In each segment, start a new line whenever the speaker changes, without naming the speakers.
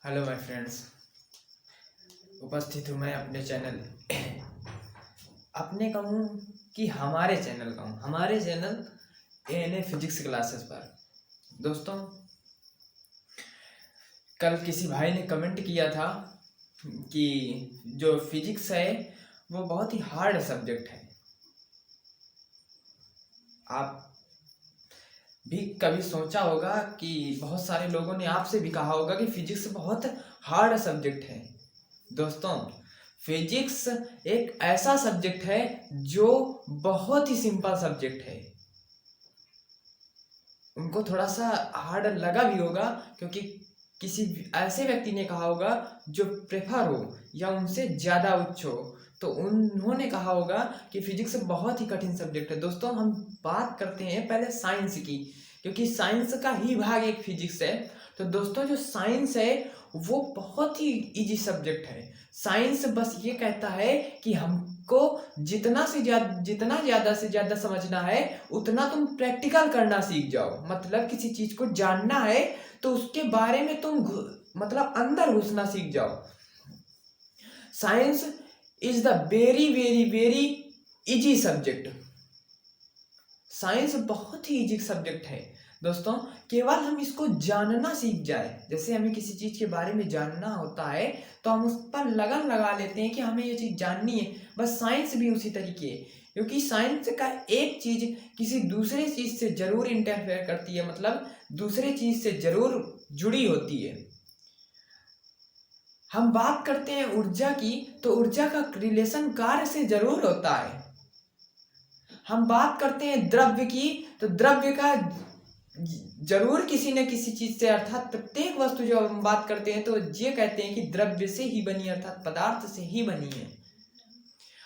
Hello my friends, उपस्थित हूँ मैं अपने चैनल अपने कहूँ कि हमारे चैनल ANA फिजिक्स क्लासेस पर। दोस्तों, कल किसी भाई ने कमेंट किया था कि जो फिजिक्स है वो बहुत ही हार्ड सब्जेक्ट है। आप भी कभी सोचा होगा कि बहुत सारे लोगों ने आपसे भी कहा होगा कि फिजिक्स बहुत हार्ड सब्जेक्ट है। दोस्तों, फिजिक्स एक ऐसा सब्जेक्ट है जो बहुत ही सिंपल सब्जेक्ट है। उनको थोड़ा सा हार्ड लगा भी होगा क्योंकि किसी ऐसे व्यक्ति ने कहा होगा जो प्रेफर हो या उनसे ज़्यादा उच्च हो, तो उन्होंने कहा होगा कि फिजिक्स बहुत ही कठिन सब्जेक्ट है। दोस्तों, हम बात करते हैं पहले साइंस की, क्योंकि साइंस का ही भाग एक फिजिक्स है। तो दोस्तों, जो साइंस है वो बहुत ही इजी सब्जेक्ट है। साइंस बस ये कहता है कि हमको जितना ज़्यादा से ज़्यादा समझना है उतना तुम प्रैक्टिकल करना सीख जाओ। मतलब किसी चीज़ को जानना है तो उसके बारे में तुम मतलब अंदर घुसना सीख जाओ। Science is the very very very easy subject. Science बहुत ही इजी सब्जेक्ट है दोस्तों, केवल हम इसको जानना सीख जाए। जैसे हमें किसी चीज़ के बारे में जानना होता है तो हम उस पर लगन लगा लेते हैं कि हमें ये चीज़ जाननी है। बस साइंस भी उसी तरीके है, क्योंकि साइंस का एक चीज़ किसी दूसरे चीज़ से जरूर इंटरफेयर करती है, मतलब दूसरे चीज़ से जरूर जुड़ी होती है। हम बात करते हैं ऊर्जा की, तो ऊर्जा का रिलेशन कार्य से जरूर होता है। हम बात करते हैं द्रव्य की, तो द्रव्य का जरूर किसी न किसी चीज से, अर्थात प्रत्येक वस्तु जो हम बात करते हैं तो ये कहते हैं कि द्रव्य से ही बनी, अर्थात पदार्थ से ही बनी है।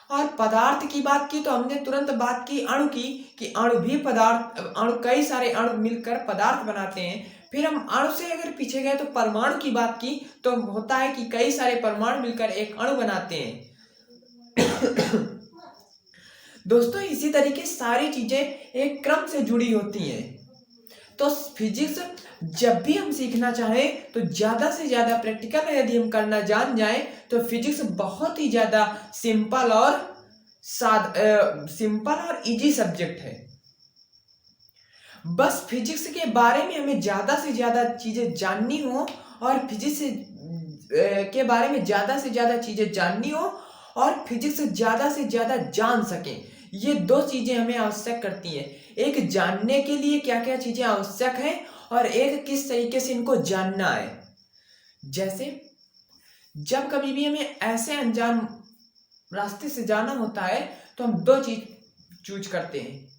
और पदार्थ की बात की तो हमने तुरंत बात की अणु की, कि अणु भी पदार्थ, अणु कई सारे अणु मिलकर पदार्थ बनाते हैं। फिर हम अणु से अगर पीछे गए तो परमाणु की बात की, तो होता है कि कई सारे परमाणु मिलकर एक अणु बनाते हैं। दोस्तों, इसी तरीके सारी चीजें एक क्रम से जुड़ी होती हैं। तो फिजिक्स जब भी हम सीखना चाहें तो ज्यादा से ज्यादा प्रैक्टिकल यदि हम करना जान जाए तो फिजिक्स बहुत ही ज्यादा सिंपल और इजी सब्जेक्ट है। बस फिजिक्स के बारे में हमें ज्यादा से ज्यादा चीजें जाननी हो, और फिजिक्स के बारे में ज्यादा से ज्यादा चीजें जाननी हो और फिजिक्स ज्यादा से ज्यादा जान सकें। ये दो चीजें हमें आवश्यक करती हैं। एक जानने के लिए क्या क्या चीजें आवश्यक हैं, और एक किस तरीके से इनको जानना है। जैसे जब कभी भी हमें ऐसे अनजान रास्ते से जाना होता है तो हम दो चीज चूज करते हैं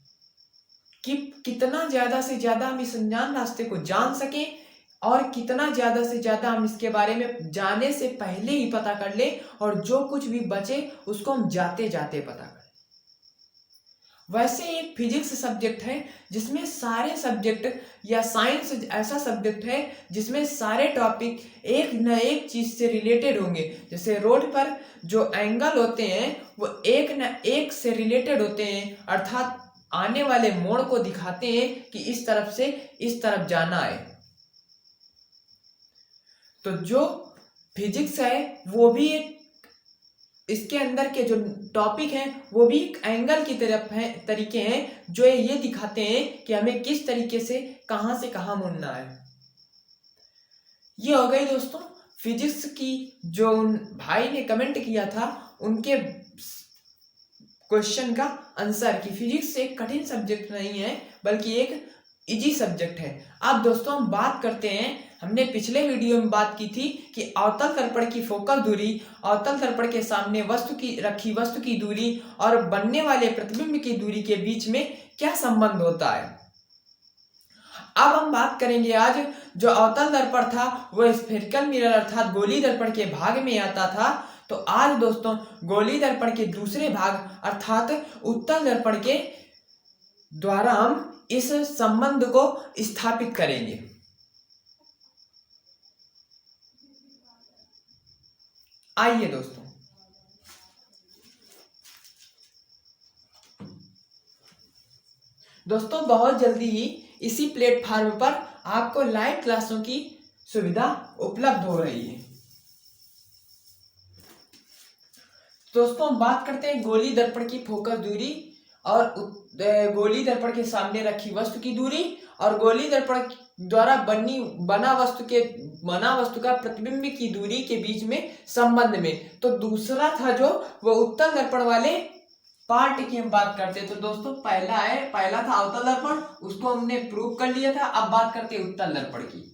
कि कितना ज्यादा से ज्यादा हम इस अनजान रास्ते को जान सकें, और कितना ज्यादा से ज्यादा हम इसके बारे में जाने से पहले ही पता कर ले, और जो कुछ भी बचे उसको हम जाते जाते पता करें। वैसे एक फिजिक्स सब्जेक्ट है जिसमें सारे सब्जेक्ट, या साइंस ऐसा सब्जेक्ट है जिसमें सारे टॉपिक एक न एक चीज से रिलेटेड होंगे। जैसे रोड पर जो एंगल होते हैं वो एक न एक से रिलेटेड होते हैं, अर्थात आने वाले मोड़ को दिखाते हैं कि इस तरफ से इस तरफ जाना है। तो जो फिजिक्स है वो भी एक, इसके अंदर के जो टॉपिक हैं वो भी एक एंगल की तरफ है, तरीके हैं जो ये दिखाते हैं कि हमें किस तरीके से कहां मुड़ना है। ये हो गई दोस्तों फिजिक्स की, जो उन भाई ने कमेंट किया था उनके क्वेश्चन का आंसर, कि फिजिक्स एक कठिन सब्जेक्ट नहीं है बल्कि एक इजी सब्जेक्ट है। अब दोस्तों हम बात करते हैं, हमने पिछले वीडियो में बात की थी कि अवतल दर्पण की फोकल दूरी, अवतल दर्पण के सामने वस्तु की दूरी और बनने वाले प्रतिबिंब की दूरी के बीच में क्या संबंध होता है। अब हम बात करेंगे आज, जो अवतल दर्पण था वो स्फेरिकल मिरर अर्थात गोली दर्पण के भाग में आता था। तो आज दोस्तों गोली दर्पण के दूसरे भाग अर्थात उत्तल दर्पण के द्वारा हम इस संबंध को स्थापित करेंगे। आइए दोस्तों बहुत जल्दी ही इसी प्लेटफॉर्म पर आपको लाइव क्लासों की सुविधा उपलब्ध हो रही है। दोस्तों हम बात करते हैं गोली दर्पण की फोकस दूरी और गोली दर्पण के सामने रखी वस्तु की दूरी और गोली दर्पण द्वारा बना वस्तु का प्रतिबिंब की दूरी के बीच में संबंध में। तो दूसरा था जो वो उत्तल दर्पण वाले पार्ट की हम बात करते हैं। तो दोस्तों पहला था अवतल दर्पण, उसको हमने प्रूव कर लिया था। अब बात करते हैं उत्तल दर्पण की।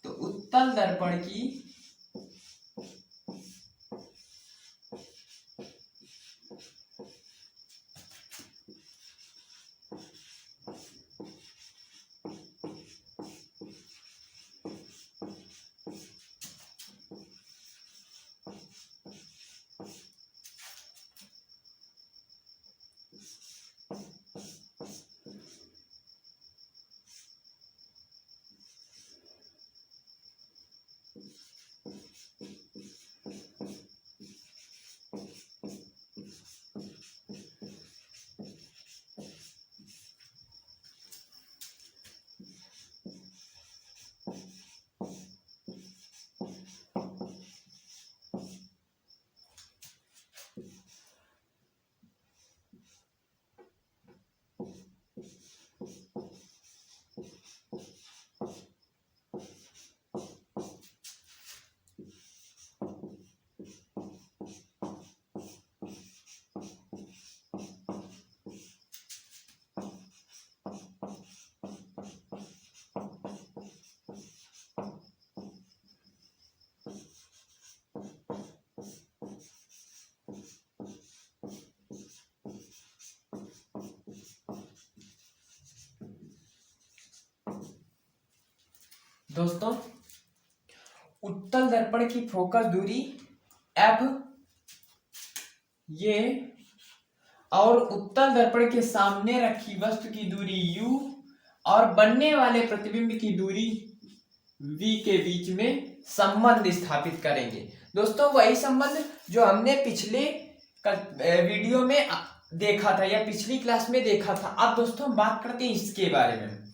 तो उत्तल दर्पण की दोस्तों उत्तल दर्पण की फोकस दूरी F ये और उत्तल दर्पण के सामने रखी वस्तु की दूरी U और बनने वाले प्रतिबिंब की दूरी V के बीच में संबंध स्थापित करेंगे। दोस्तों वही संबंध जो हमने पिछले वीडियो में देखा था या पिछली क्लास में देखा था। अब दोस्तों हम बात करते हैं इसके बारे में,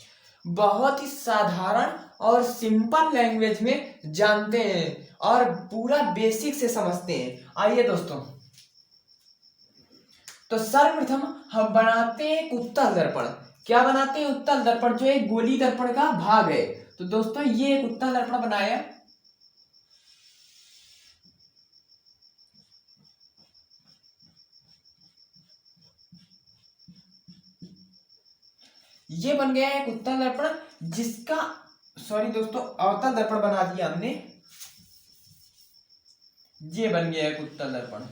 बहुत ही साधारण और सिंपल लैंग्वेज में जानते हैं और पूरा बेसिक से समझते हैं। आइए दोस्तों, तो सर्वप्रथम हम बनाते हैं उत्तल दर्पण। क्या बनाते हैं? उत्तल दर्पण जो एक गोली दर्पण का भाग है। तो दोस्तों ये एक उत्तल दर्पण बनाया, ये बन गया एक उत्तल दर्पण जिसका दोस्तों अवतल दर्पण बना दिया हमने, ये बन गया एक उत्तल दर्पण।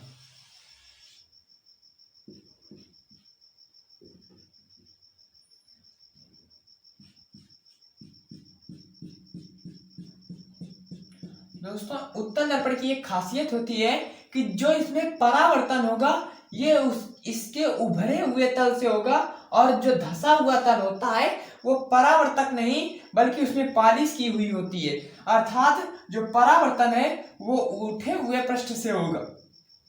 दोस्तों उत्तल दर्पण की एक खासियत होती है कि जो इसमें परावर्तन होगा ये इसके उभरे हुए तल से होगा और जो धसा हुआ तल होता है वो परावर्तक नहीं बल्कि उसमें पॉलिश की हुई होती है। अर्थात जो परावर्तन है वो उठे हुए पृष्ठ से होगा,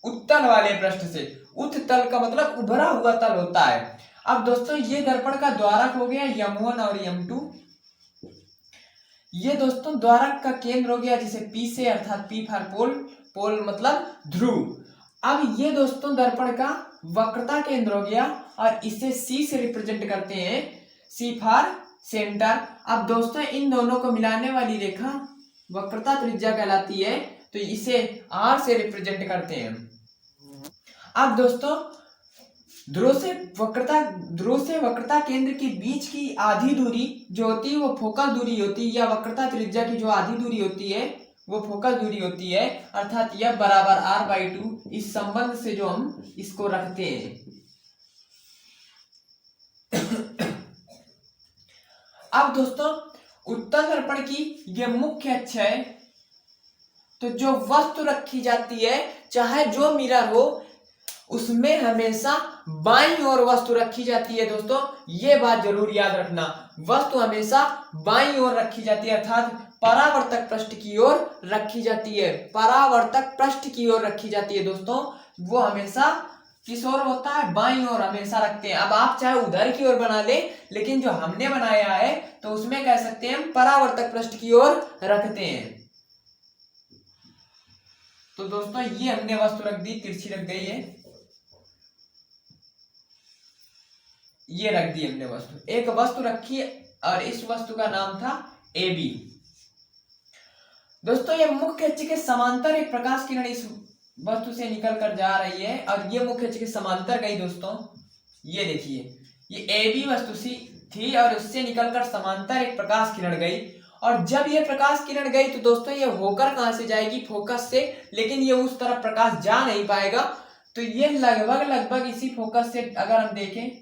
उत्तल वाले पृष्ठ से। उत्तल का मतलब उभरा हुआ तल होता है। अब दोस्तों ये दर्पण का द्वारक हो गया M1 और M2। ये दोस्तों द्वारक का केंद्र हो गया जिसे P से, अर्थात P फॉर पोल, पोल मतलब ध्रुव। अब ये दोस्तों दर्पण का वक्रता केंद्र हो गया और इसे C से रिप्रेजेंट करते हैं, C फॉर सेंटर। अब दोस्तों इन दोनों को मिलाने वाली रेखा वक्रता त्रिज्या कहलाती है, तो इसे R से रिप्रेजेंट करते हैं। अब दोस्तों ध्रुव से वक्रता केंद्र के बीच की आधी दूरी जो होती है वो फोकल दूरी होती है, या वक्रता त्रिज्या की जो आधी दूरी होती है वो फोकल दूरी होती है, अर्थात यह बराबर R/2। इस संबंध से जो हम इसको रखते हैं। अब दोस्तों उत्तल दर्पण की यह मुख्य अक्ष है, तो जो वस्तु रखी जाती है चाहे जो मिरर हो उसमें हमेशा बाईं ओर वस्तु रखी जाती है। दोस्तों ये बात जरूर याद रखना, वस्तु हमेशा बाईं ओर रखी जाती है, अर्थात परावर्तक पृष्ठ की ओर रखी जाती है। परावर्तक पृष्ठ की ओर रखी जाती है दोस्तों, वो हमेशा किस ओर होता है, बाईं ओर हमेशा रखते हैं। अब आप चाहे उधर की ओर बना ले, लेकिन जो हमने बनाया है तो उसमें कह सकते हैं हम परावर्तक पृष्ठ की ओर रखते हैं। तो दोस्तों ये हमने वस्तु रख दी, तिरछी रख गई है, ये रख दी हमने वस्तु, एक वस्तु रखी और इस वस्तु का नाम था ए बी। दोस्तों ये मुख्य अक्ष के समांतर एक प्रकाश किरण इस वस्तु से निकल कर जा रही है और ये मुख्य अक्ष के समांतर गई। दोस्तों ये देखिए, ये ए बी वस्तु सी थी और उससे निकलकर समांतर एक प्रकाश किरण गई, और जब ये प्रकाश किरण गई तो दोस्तों ये होकर कहां से जाएगी, फोकस से, लेकिन ये उस तरफ प्रकाश जा नहीं पाएगा। तो ये लगभग इसी फोकस से अगर हम देखें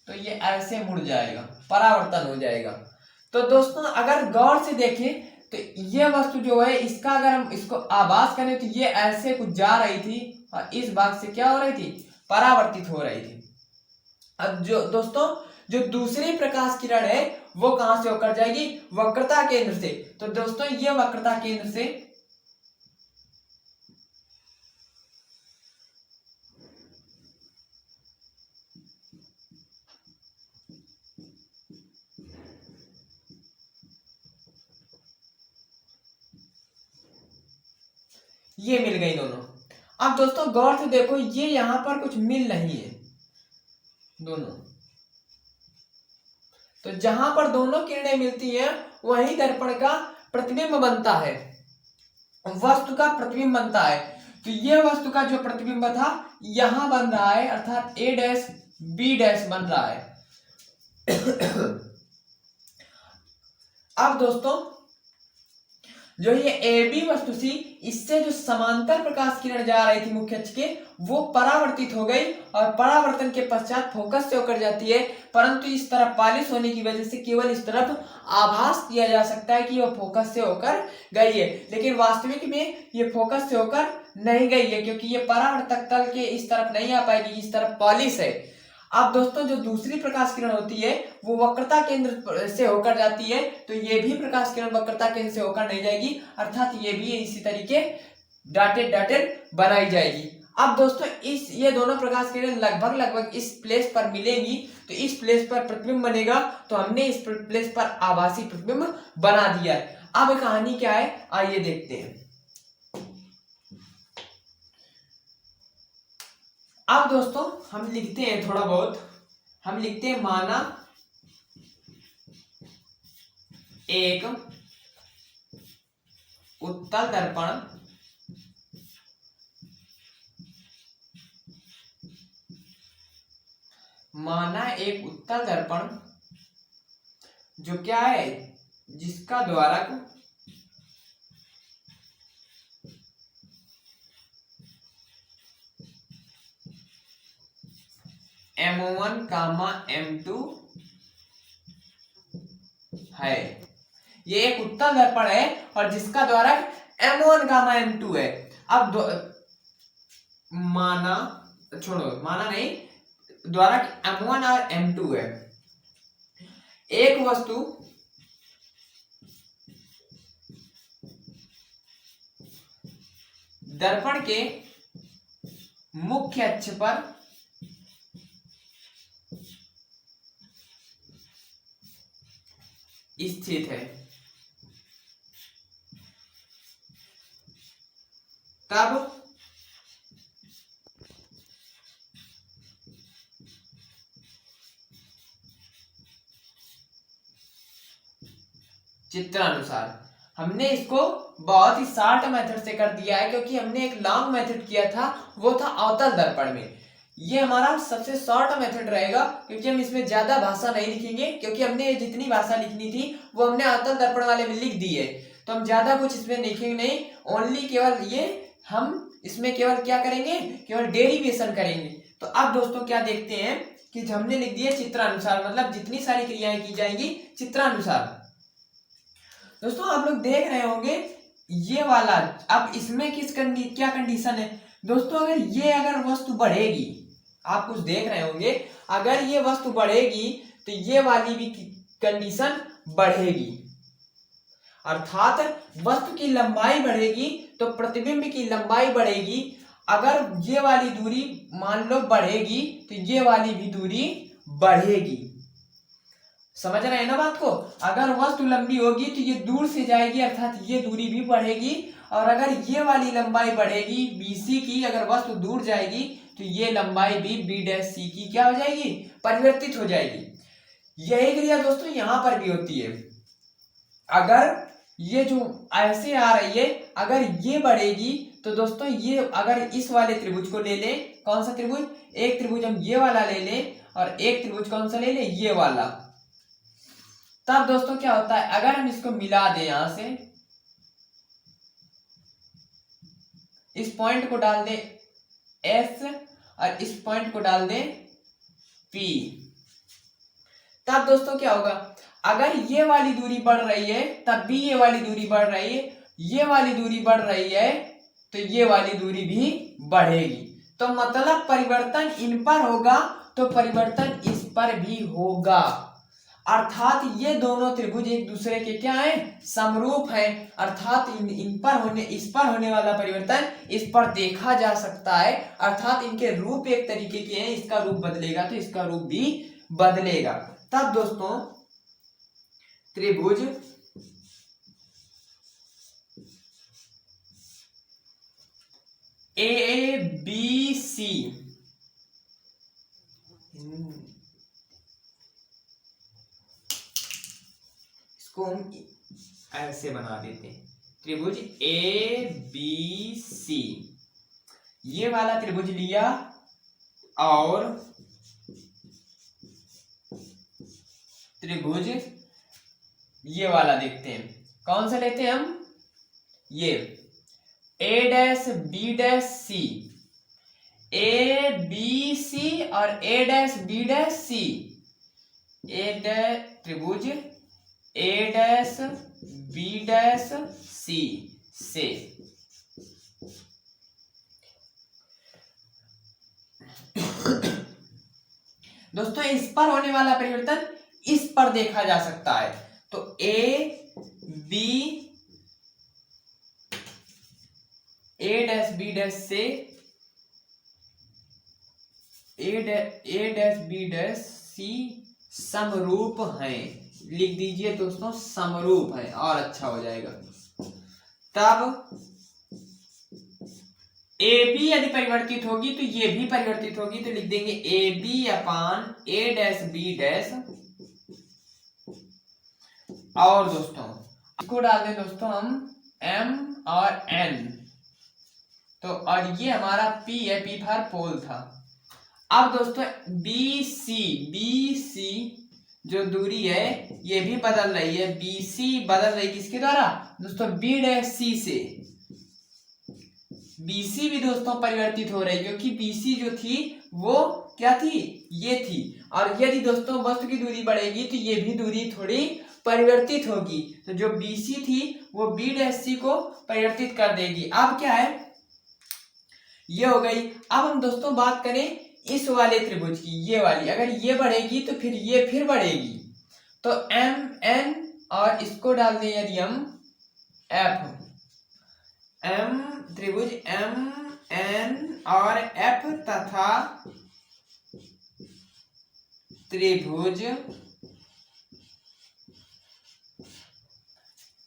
तो ये ऐसे मुड़ जाएगा, परावर्तन हो जाएगा। तो दोस्तों अगर गौर से देखें तो ये वस्तु जो है इसका अगर हम इसको आभास करें तो ये ऐसे कुछ जा रही थी और इस भाग से क्या हो रही थी, परावर्तित हो रही थी। अब जो दोस्तों जो दूसरी प्रकाश किरण है वो कहां से होकर जाएगी, वक्रता केंद्र से। तो दोस्तों ये वक्रता केंद्र से ये मिल गई दोनों। अब दोस्तों गौर से देखो, ये यहां पर कुछ मिल नहीं है दोनों, तो जहां पर दोनों किरणें मिलती हैं वहीं दर्पण का प्रतिबिंब बनता है, वस्तु का प्रतिबिंब बनता है। तो ये वस्तु का जो प्रतिबिंब था यहां बन रहा है, अर्थात ए डैश बी डैश बन रहा है। अब दोस्तों जो ये ए बी वस्तु थी, इससे जो समांतर प्रकाश किरण जा रही थी मुख्य अक्ष के, वो परावर्तित हो गई और परावर्तन के पश्चात फोकस से होकर जाती है, परंतु इस तरफ पॉलिश होने की वजह से केवल इस तरफ आभास किया जा सकता है कि वो फोकस से होकर गई है, लेकिन वास्तविक में ये फोकस से होकर नहीं गई है, क्योंकि ये परावर्तक तल के इस तरफ नहीं आ पाएगी, इस तरफ पॉलिश है। अब दोस्तों जो दूसरी प्रकाश किरण होती है वो वक्रता केंद्र से होकर जाती है, तो ये भी प्रकाश किरण वक्रता केंद्र से होकर नहीं जाएगी, अर्थात ये भी इसी तरीके डॉटेड बनाई जाएगी। अब दोस्तों ये दोनों प्रकाश किरण लगभग इस प्लेस पर मिलेंगी, तो इस प्लेस पर प्रतिबिंब बनेगा, तो हमने इस प्लेस पर आभासी प्रतिबिंब बना दिया है। अब कहानी क्या है आइए देखते हैं। अब दोस्तों हम लिखते हैं थोड़ा बहुत, हम लिखते हैं माना एक उत्तल दर्पण जो क्या है, जिसका द्वारक M1, M2 है। ये एक उत्तल दर्पण है और जिसका द्वारक M1, M2 है। अब माना नहीं, द्वारक M1 और M2 है। एक वस्तु दर्पण के मुख्य अक्ष पर स्थित है, तब चित्रानुसार हमने इसको बहुत ही शॉर्ट मेथड से कर दिया है, क्योंकि हमने एक लॉन्ग मेथड किया था, वो था अवतल दर्पण में। ये हमारा सबसे शॉर्ट मेथड रहेगा, क्योंकि हम इसमें ज्यादा भाषा नहीं लिखेंगे, क्योंकि हमने जितनी भाषा लिखनी थी वो हमने अवतल दर्पण वाले में लिख दी है, तो हम ज्यादा कुछ इसमें लिखेंगे नहीं। ओनली केवल ये हम इसमें केवल क्या करेंगे, केवल डेरिवेशन करेंगे। तो अब दोस्तों क्या देखते हैं कि हमने लिख दिया चित्रानुसार, मतलब जितनी सारी क्रियाएं की जाएंगी चित्रानुसार। दोस्तों आप लोग देख रहे होंगे ये वाला, अब इसमें क्या कंडीशन है दोस्तों, अगर वस्तु बढ़ेगी, आप कुछ देख रहे होंगे, अगर ये वस्तु बढ़ेगी तो ये वाली भी कंडीशन बढ़ेगी, अर्थात वस्तु की लंबाई बढ़ेगी तो प्रतिबिंब की लंबाई बढ़ेगी, अगर ये वाली दूरी मान लो बढ़ेगी तो ये वाली भी दूरी बढ़ेगी। समझ रहे हैं ना बात को? अगर वस्तु लंबी होगी तो ये दूर से जाएगी, अर्थात ये दूरी भी बढ़ेगी। और अगर ये वाली लंबाई बढ़ेगी BC की, अगर वस्तु दूर जाएगी तो ये लंबाई भी B' की क्या हो जाएगी? परिवर्तित हो जाएगी। यही क्रिया दोस्तों यहां पर भी होती है। अगर ये जो ऐसे आ रही है, अगर ये बढ़ेगी तो दोस्तों ये, अगर इस वाले त्रिभुज को ले ले, कौन सा त्रिभुज? एक त्रिभुज हम ये वाला ले ले और एक त्रिभुज कौन सा ले ले? ये वाला। तब दोस्तों क्या होता है, अगर हम इसको मिला दें, यहां से इस पॉइंट को डाल दें S और इस पॉइंट को डाल दें P, तब दोस्तों क्या होगा, अगर ये वाली दूरी बढ़ रही है तब भी ये वाली दूरी बढ़ रही है, ये वाली दूरी बढ़ रही है तो ये वाली दूरी भी बढ़ेगी। तो मतलब परिवर्तन इन पर होगा तो परिवर्तन इस पर भी होगा। अर्थात ये दोनों त्रिभुज एक दूसरे के क्या हैं? समरूप हैं। अर्थात इन पर होने, इस पर होने वाला परिवर्तन इस पर देखा जा सकता है। अर्थात इनके रूप एक तरीके के हैं, इसका रूप बदलेगा तो इसका रूप भी बदलेगा। तब दोस्तों त्रिभुज ABC इसको हम ऐसे बना देते हैं, त्रिभुज ABC, ये वाला त्रिभुज लिया और त्रिभुज ये वाला देखते हैं, कौन सा लेते हैं हम? ये A', ABC और A', त्रिभुज A', B', से दोस्तों इस पर होने वाला परिवर्तन इस पर देखा जा सकता है। तो A', B' से A', B' समरूप हैं। लिख दीजिए दोस्तों, समरूप है और अच्छा हो जाएगा। तब AB यदि परिवर्तित होगी तो ये भी परिवर्तित होगी, तो लिख देंगे AB अपान A' B'। और दोस्तों इसको डाल दें दोस्तों हम M और N, तो और ये हमारा P है, P फॉर पोल था। अब दोस्तों BC जो दूरी है ये भी बदल रही है। BC बदल रही किसके द्वारा दोस्तों? B' से। BC भी दोस्तों परिवर्तित हो रही है, क्योंकि BC जो थी वो क्या थी? ये थी। और यदि दोस्तों वस्तु की दूरी बढ़ेगी तो ये भी दूरी थोड़ी परिवर्तित होगी, तो जो BC थी वो B' को परिवर्तित कर देगी। अब क्या है, ये हो गई। अब हम दोस्तों बात करें इस वाले त्रिभुज की, ये वाली, अगर ये बढ़ेगी तो फिर ये फिर बढ़ेगी, तो MN और इसको डाल दें यदि हम F, त्रिभुज MN और F तथा त्रिभुज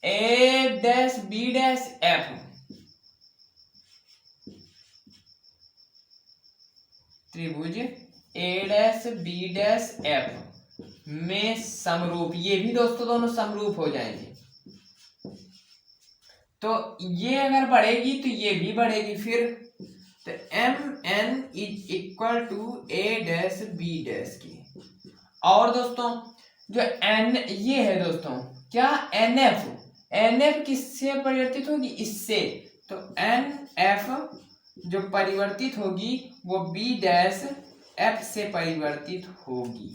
A', B', F, त्रिभुज A', B', F में समरूप, ये भी दोस्तों दोनों समरूप हो जाएंगे। तो ये अगर बढ़ेगी तो ये भी बढ़ेगी, फिर तो MN is equal to A' B' की। और दोस्तों जो N ये है दोस्तों क्या? NF किससे परिवर्तित होगी? इससे। तो NF जो परिवर्तित होगी वो B', F से परिवर्तित होगी।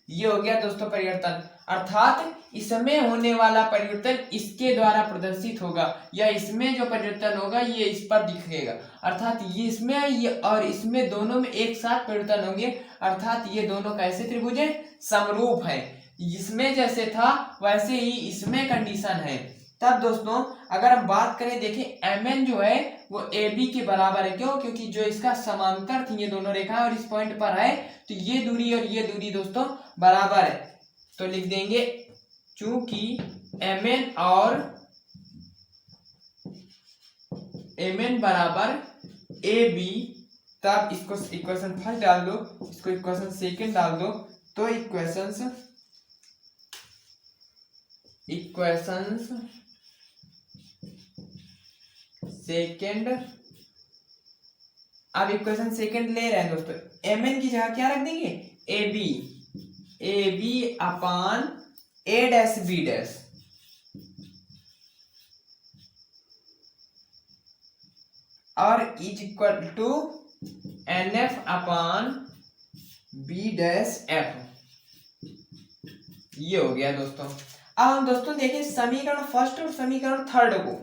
ये हो गया दोस्तों परिवर्तन। अर्थात इसमें होने वाला परिवर्तन इसके द्वारा प्रदर्शित होगा, या इसमें जो परिवर्तन होगा ये इस पर दिखेगा। अर्थात ये इसमें ये और इसमें दोनों में एक साथ परिवर्तन होंगे। अर्थात ये दोनों कैसे त्रिभुज है? समरूप है। इसमें जैसे था वैसे ही इसमें कंडीशन है। तब दोस्तों अगर हम बात करें, देखें mn जो है वो AB के बराबर है। क्यों? क्योंकि जो इसका समांतर थी ये दोनों रेखाएं और इस पॉइंट पर है, तो ये दूरी और ये दूरी दोस्तों बराबर है। तो लिख देंगे चूंकि mn बराबर AB, तब इसको इक्वेशन फर्स्ट डाल दो, इसको इक्वेशन सेकंड डाल दो, तो इक्वेशंस सेकंड, अब इक्वेशन सेकंड ले रहे हैं दोस्तों, mn की जगह क्या रख देंगे? AB upon A dash B dash, और is equal to NF upon B dash F। ये हो गया दोस्तों। अब हम दोस्तों देखें समीकरण फर्स्ट और समीकरण थर्ड को,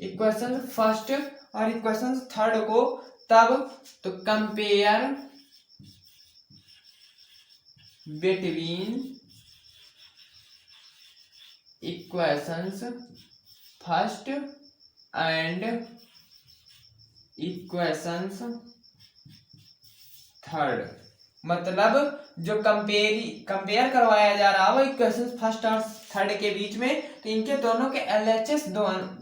इक्वेशन फर्स्ट और इक्वेशन थर्ड को, तब तो compare between equations first and equations third, मतलब जो कंपेयर करवाया जा रहा है वो इक्वेशन फर्स्ट और थर्ड के बीच में, तो इनके दोनों के LHS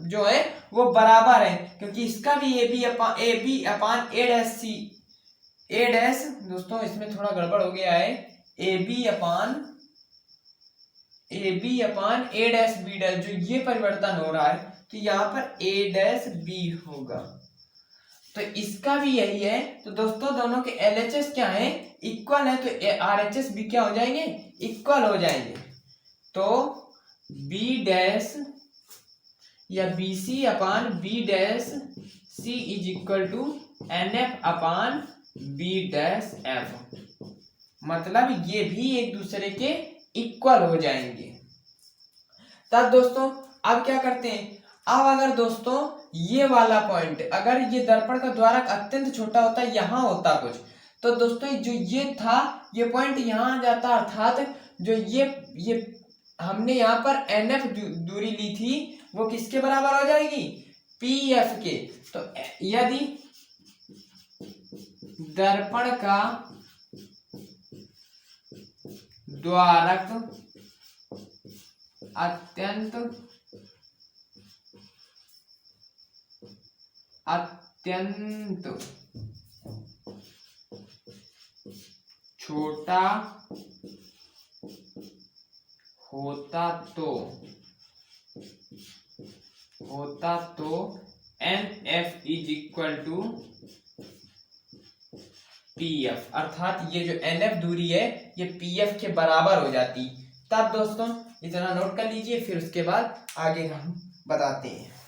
जो है वो बराबर है, क्योंकि इसका भी AB upon A dash C, A dash दोस्तों इसमें थोड़ा गड़बड़ हो गया है, AB upon A dash B dash, जो ये परिवर्तन हो रहा है तो यहाँ पर A डैश B होगा, तो इसका भी यही है। तो दोस्तों दोनों के LHS क्या है? इक्वल है, तो RHS भी क्या हो जाएंगे? इक्वल हो जाएंगे। तो B डैश या BC upon B dash C is equal to NF upon B dash F, मतलब ये भी एक दूसरे के इक्वल हो जाएंगे। तब दोस्तों अब क्या करते हैं, अब अगर दोस्तों ये वाला पॉइंट, अगर ये दर्पण का द्वारक अत्यंत छोटा होता, यहाँ होता कुछ, तो दोस्तों जो ये था ये पॉइंट यहाँ आ जाता, अर्थात जो ये हमने यहाँ पर NF दूरी ली थी वो किसके बराबर हो जाएगी? PF के। तो यदि दर्पण का द्वारक अत्यंत छोटा होता तो NF is equal to PF, अर्थात ये जो NF दूरी है ये PF के बराबर हो जाती। तब दोस्तों इतना नोट कर लीजिए, फिर उसके बाद आगे हम बताते हैं।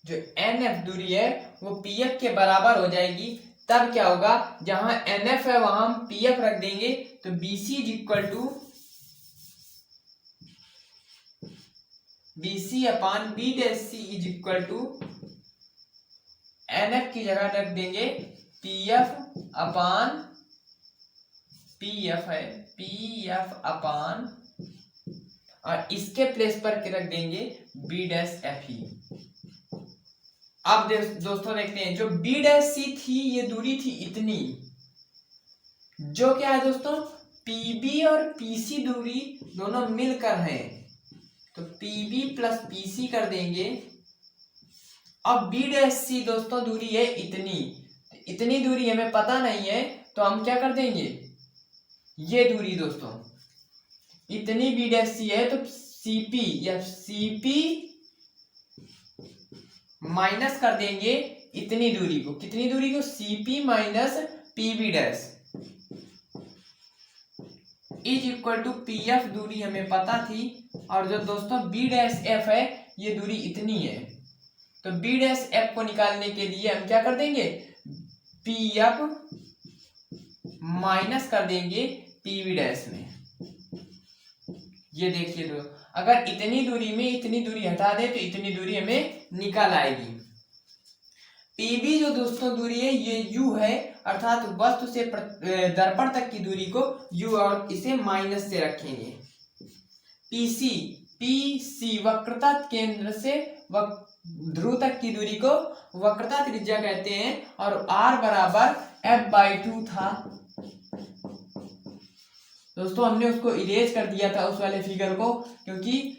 जो NF दूरी है वो PF के बराबर हो जाएगी। तब क्या होगा, जहां NF है वहां हम PF रख देंगे, तो BC is equal to BC upon B dash C is equal to NF की जगह रख देंगे PF अपान PF है PF अपान, और इसके प्लेस पर रख देंगे B डैश F ही। अब दोस्तों देखते हैं, जो B डैश C थी ये दूरी थी इतनी, जो क्या है दोस्तों PB और PC दूरी दोनों मिलकर हैं, तो PB प्लस PC कर देंगे। अब B डैश C दोस्तों दूरी है इतनी दूरी हमें पता नहीं है, तो हम क्या कर देंगे, ये दूरी दोस्तों इतनी B डैश C है, तो CP या CP माइनस कर देंगे इतनी दूरी को, कितनी दूरी को? CP minus PB dash, is equal to P F दूरी हमें पता थी, और जो दोस्तों बी डैश एफ है ये दूरी इतनी है। तो बी डैश एफ को निकालने के लिए हम क्या कर देंगे, पी एफ माइनस कर देंगे पी वी डैश में। ये देखिए तो अगर इतनी दूरी में इतनी दूरी हटा दे तो इतनी दूरी हमें निकल आएगी। पीबी जो दोस्तों दूरी है ये यू है, अर्थात वस्तु से दर्पण तक की दूरी को यू और इसे माइनस से रखेंगे। पीसी, पीसी वक्रता केंद्र से ध्रुव तक की दूरी को वक्रता त्रिज्या कहते हैं, और आर बराबर f/2 था। दोस्तों हमने उसको इरेज कर दिया था उस वाले फिगर को, क्योंकि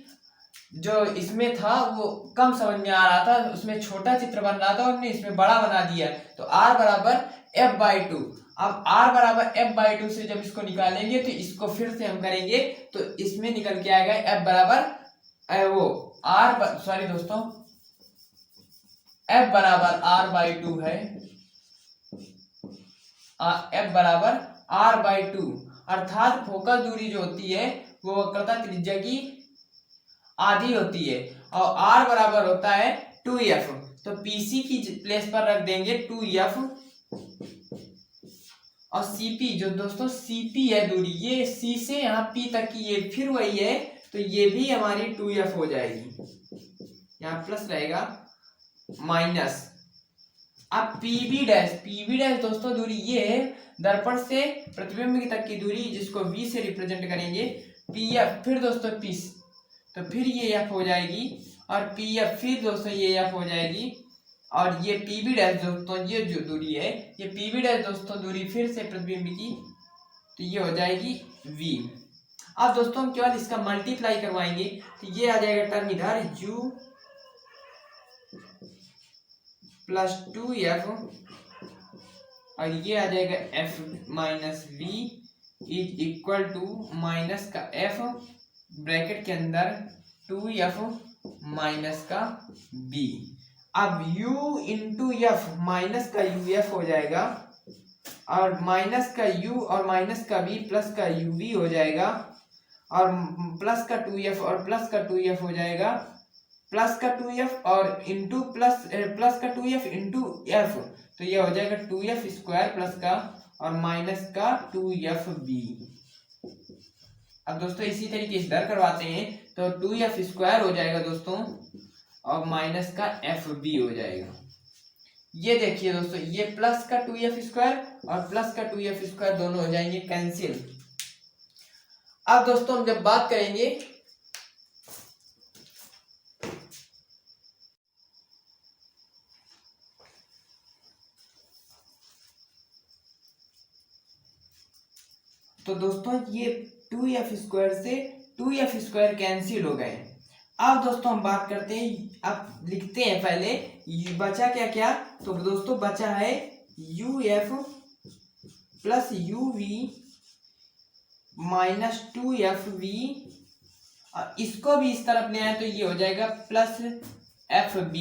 जो इसमें था वो कम समझ में आ रहा था, उसमें छोटा चित्र बन रहा था और हमने इसमें बड़ा बना दिया। तो r बराबर f/2। अब r बराबर f/2 से जब इसको निकालेंगे तो इसको फिर से हम करेंगे तो इसमें निकल के आएगा f बराबर वो r, सॉरी दोस्तों, f बराबर r/2 है, f बराबर r/2, अर्थात फोकस दूरी जो होती है वो वक्रता त्रिज्या की आधी होती है, और r बराबर होता है 2f। तो PC की प्लेस पर रख देंगे 2f, और CP जो दोस्तों CP है दूरी, ये C से यहाँ P तक की ये फिर वही है, तो ये भी हमारी 2f हो जाएगी, यहाँ प्लस रहेगा माइनस। अब PB डैश दोस्तों दूरी ये है दर्पण से प्रतिबिंब तक की दूरी, जिसको V से रिप्रेजेंट करेंगे। PF फिर दोस्तों P, तो फिर ये f हो जाएगी, और PF फिर दोस्तों ये f हो जाएगी, और ये PB डैश दोस्तों ये जो दूरी है ये PB डैश दोस्तों दूरी फिर से प्रतिबिंब की, तो ये हो जाएगी V। अब दोस्तों हम केवल इसका मल्टीप्लाई करवाएंगे तो ये आ जाएगा टर्म इधर u प्लस 2f, और ये आ जाएगा f minus v is equal to minus का f ब्रैकेट के अंदर 2f माइनस का b। अब u इंटू एफ, माइनस का uf हो जाएगा, और माइनस का u और माइनस का v प्लस का uv हो जाएगा, और प्लस का 2f और प्लस का 2f हो जाएगा, प्लस का 2f और इंटू प्लस का 2f इंटू f, तो ये हो जाएगा 2f स्क्वायर प्लस का और माइनस का 2fb। अब दोस्तों इसी तरीके से इधर करवाते हैं तो 2f स्क्वायर हो जाएगा दोस्तों, और माइनस का fb हो जाएगा। ये देखिए दोस्तों, ये प्लस का 2f स्क्वायर और प्लस का 2f स्क्वायर दोनों हो जाएंगे कैंसिल। अब दोस्तों हम जब बात करेंगे तो दोस्तों ये 2f स्क्वायर से 2f स्क्वायर कैंसिल हो गए। अब दोस्तों हम बात करते हैं, अब लिखते हैं पहले बचा क्या क्या, तो दोस्तों बचा है uf plus uv minus 2fv, और इसको भी इस तरफ ले आए तो ये हो जाएगा प्लस fb,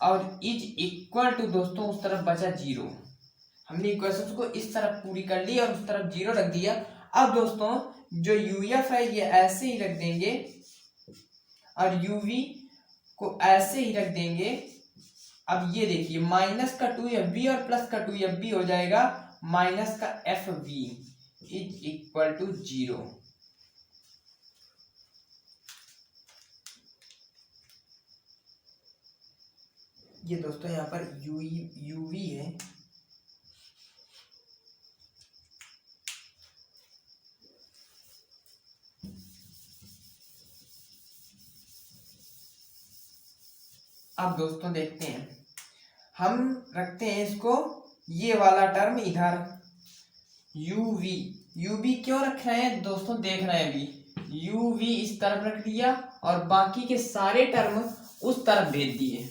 और इज इक्वल टू दोस्तों उस तरफ बचा 0। हमने इक्वेशंस को इस तरफ पूरी कर ली और उस तरफ 0 रख दिया। अब दोस्तों जो uf है ये ऐसे ही रख देंगे और uv को ऐसे ही रख देंगे। अब ये देखिए माइनस का 2fb और प्लस का 2fb हो जाएगा माइनस का fb इज इक्वल टू 0। ये दोस्तों यहाँ पर uv है, अब दोस्तों देखते हैं, हम रखते हैं इसको ये वाला टर्म इधर uv क्यों रख रहे हैं दोस्तों, देख रहे हैं अभी uv इस तरफ रख दिया और बाकी के सारे टर्म उस तरफ भेज दिए।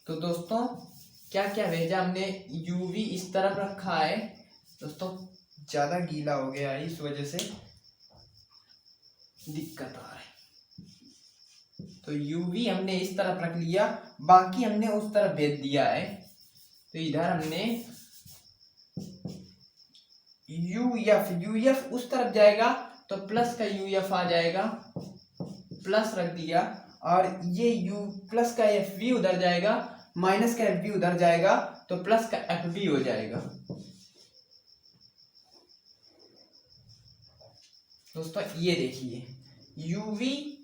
तो दोस्तों क्या क्या भेजा हमने, uv इस तरफ रखा है दोस्तों, ज़्यादा गीला हो गया है, इस वजह से दिक्कत आ रही। तो यूवी हमने इस तरफ रख लिया, बाकी हमने उस तरफ भेज दिया है। तो इधर हमने यूएफ उस तरफ जाएगा तो प्लस का यूएफ आ जाएगा, प्लस रख दिया। और ये यू प्लस का एफ वी उधर जाएगा, माइनस का एफ वी उधर जाएगा, तो प्लस का एफ वी हो जाएगा। दोस्तों ये देखिए, यूवी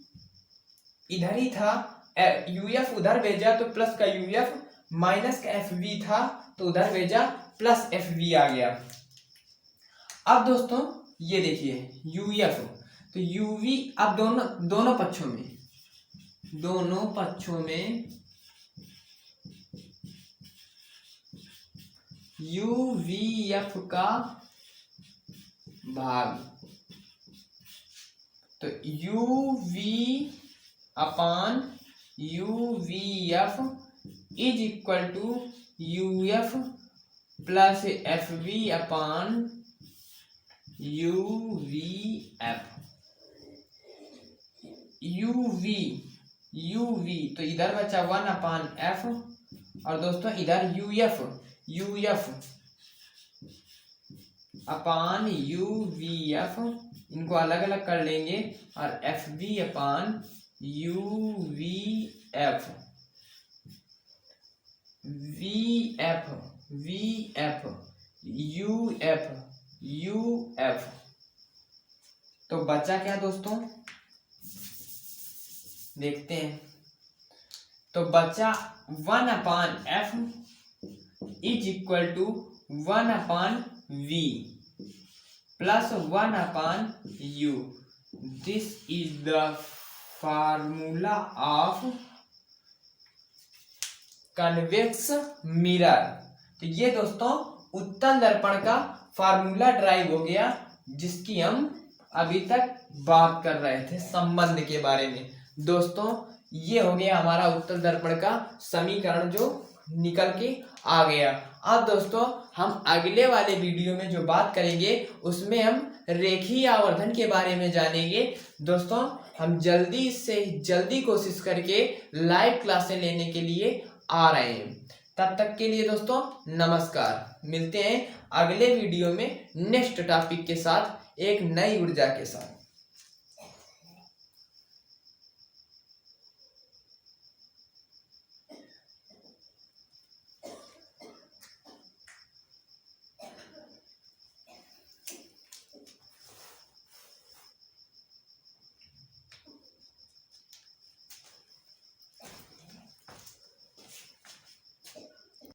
इधर ही था, यूएफ उधर भेजा तो प्लस का यूएफ, माइनस का एफ वी था तो उधर भेजा, प्लस एफ वी आ गया। अब दोस्तों ये देखिए यूएफ, तो यूवी अब दोनों पक्षों में यूवीएफ का भाग, तो UV upon UVF is equal to UF plus F V upon UVF. UV तो इधर बचा 1 अपान एफ, और दोस्तों इधर यूएफ अपान यूवीएफ, इनको अलग अलग कर लेंगे, और F B upon UVF. VF UF. तो बचा क्या दोस्तों, देखते हैं। तो बचा 1 upon F is equal to 1 upon V plus 1 upon U. This is the formula of convex mirror. तो ये दोस्तों उत्तल दर्पण का फार्मूला ड्राइव हो गया, जिसकी हम अभी तक बात कर रहे थे संबंध के बारे में। दोस्तों ये हो गया हमारा उत्तल दर्पण का समीकरण जो निकल के आ गया। अब दोस्तों हम अगले वाले वीडियो में जो बात करेंगे उसमें हम रेखीय आवर्धन के बारे में जानेंगे। दोस्तों हम जल्दी से जल्दी कोशिश करके लाइव क्लासें लेने के लिए आ रहे हैं। तब तक के लिए दोस्तों नमस्कार, मिलते हैं अगले वीडियो में नेक्स्ट टॉपिक के साथ, एक नई ऊर्जा के साथ।